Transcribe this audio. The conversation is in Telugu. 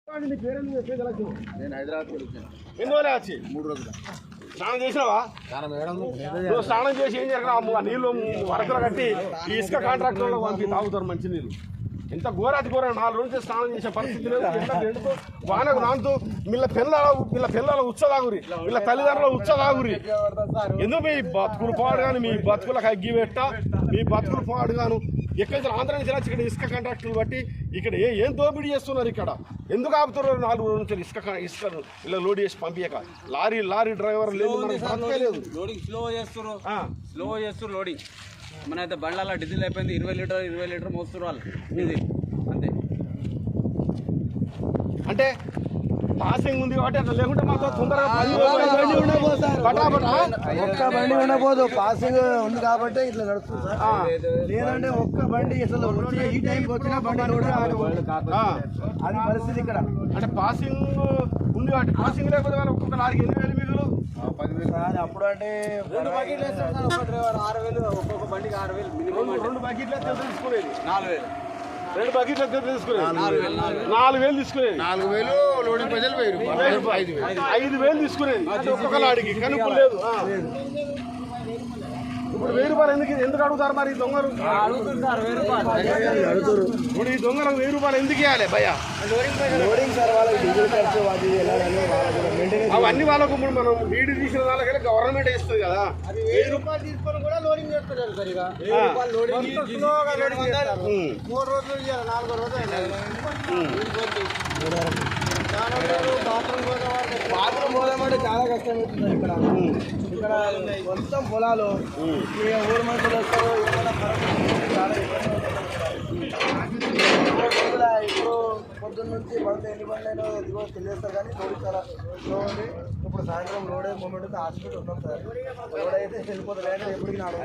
నేను హైదరాబాద్ ఎందువల్ల వచ్చి 3 రోజులు స్నానం చేసినావా? నువ్వు స్నానం చేసి ఏం చేయాలి? నీళ్ళు వరకలు కట్టి ఈ ఇసుక కాంట్రాక్టర్లో పంపి తాగుతారు మంచి నీళ్ళు. ఎంత ఘోరాతి ఘోరం 4 రోజులు స్నానం చేసే పరిస్థితి లేదు. ఎండతో వానకు నాంతూ వీళ్ళ పిల్లల ఉచ్చదాగురి, వీళ్ళ తల్లిదండ్రుల ఉచ్చదాగురి. ఎందుకు మీ బతుకులు పాడు కానీ మీ బతుకులకు అగ్గి పెట్ట మీ బతుకులు పాడు గాను ఎక్కడైతే ఆంధ్ర నుంచి వచ్చి ఇక్కడ ఇసుక కాంట్రాక్టులు బట్టి ఇక్కడ ఏం దోపిడీ చేస్తున్నారు? ఇక్కడ ఎందుకు ఆపుతున్నారు? 4 రోజుల నుంచి ఇసుకను ఇలా లోడ్ చేసి పంపించక లారీ డ్రైవర్ లేదు, లోడింగ్ స్లో చేస్తారు లోడింగ్. మన అయితే బండ్ల డీజిల్ అయిపోయింది, 20 లీటర్ మోస్తారు వాళ్ళు డీజిల్ అంతే. అంటే పాసింగ్ ఉంది కాబట్టి అట్లా లేకుంటే మాత్రం తొందరగా ఒక్క బండి ఉండబోదు. పాసింగ్ ఉంది కాబట్టి ఇట్లా నడుస్తుంది సార్. లేదంటే ఒక్క బండి అసలు వచ్చి ఈ టైంకి వచ్చిన బండి అది పరిస్థితి ఇక్కడ. అంటే పాసింగ్ ఉంది కాబట్టి పాసింగ్ లేకపోతే ఒక్కొక్క లారీకి 8,000 మిగులు 10,000 సార్. అప్పుడు అంటే 2 బకెట్లు వేస్తారు సార్. ఒక డ్రైవర్ 6,000, ఒక్కొక్క బండికి 6,000 మినిమం. 2 బకెట్లు తీసుకునేది 4,000. 2 బకెట్లు తీసుకునేది 4,000 తీసుకునేది. 4,000 లోడింగ్ ప్రజలు 5,000 తీసుకునేది ఒక్కొక్క లారీకి. కానీ ఇప్పుడు లేదు. ఇప్పుడు 1,000 రూపాయలు ఎందుకు అడుగుతారు మరి ఈ దొంగలు? అడుగుతుంటారు 1,000 అడుగుతారు. ఇప్పుడు ఈ దొంగలకు 1,000 రూపాయలు ఎందుకు ఇవ్వాలి భయ్యా? లోడింగ్ సార్ వాళ్ళకి డీజిల్ ఖర్చు అది అవన్నీ వాళ్ళకు ఇప్పుడు మనం వీడి తీసిన వాళ్ళకి గవర్నమెంట్ ఇస్తుంది కదా. 1,000 రూపాయలు తీసుకొని కూడా లోడింగ్ చేస్తారు సార్. ఇక 1,000 రూపాయలు లోడింగ్ 3 రోజులు 4 రోజులు బాత్రూమ్ పోదామంటే చాలా కష్టం అవుతుంది ఇక్కడ. ఇక్కడ మొత్తం పొలాలు ఊరు మనుషులు వస్తారు. ఏమైనా చాలా ఇబ్బంది అవుతుంది. ఇప్పుడు పొద్దున్న నుంచి పడితే ఎన్ని బండ్లు అయినా ఎదిగో తెలియస్తారు కానీ లోడ్ చాలా స్లో ఉంది. ఇప్పుడు సాయంత్రం లోడ్ అయ్యే మూమెంట్ అయితే హాస్పిటల్ ఉన్నాం సార్. లోడ్ అయితే వెళ్ళిపోతుంది కానీ ఎప్పటికీ నాడు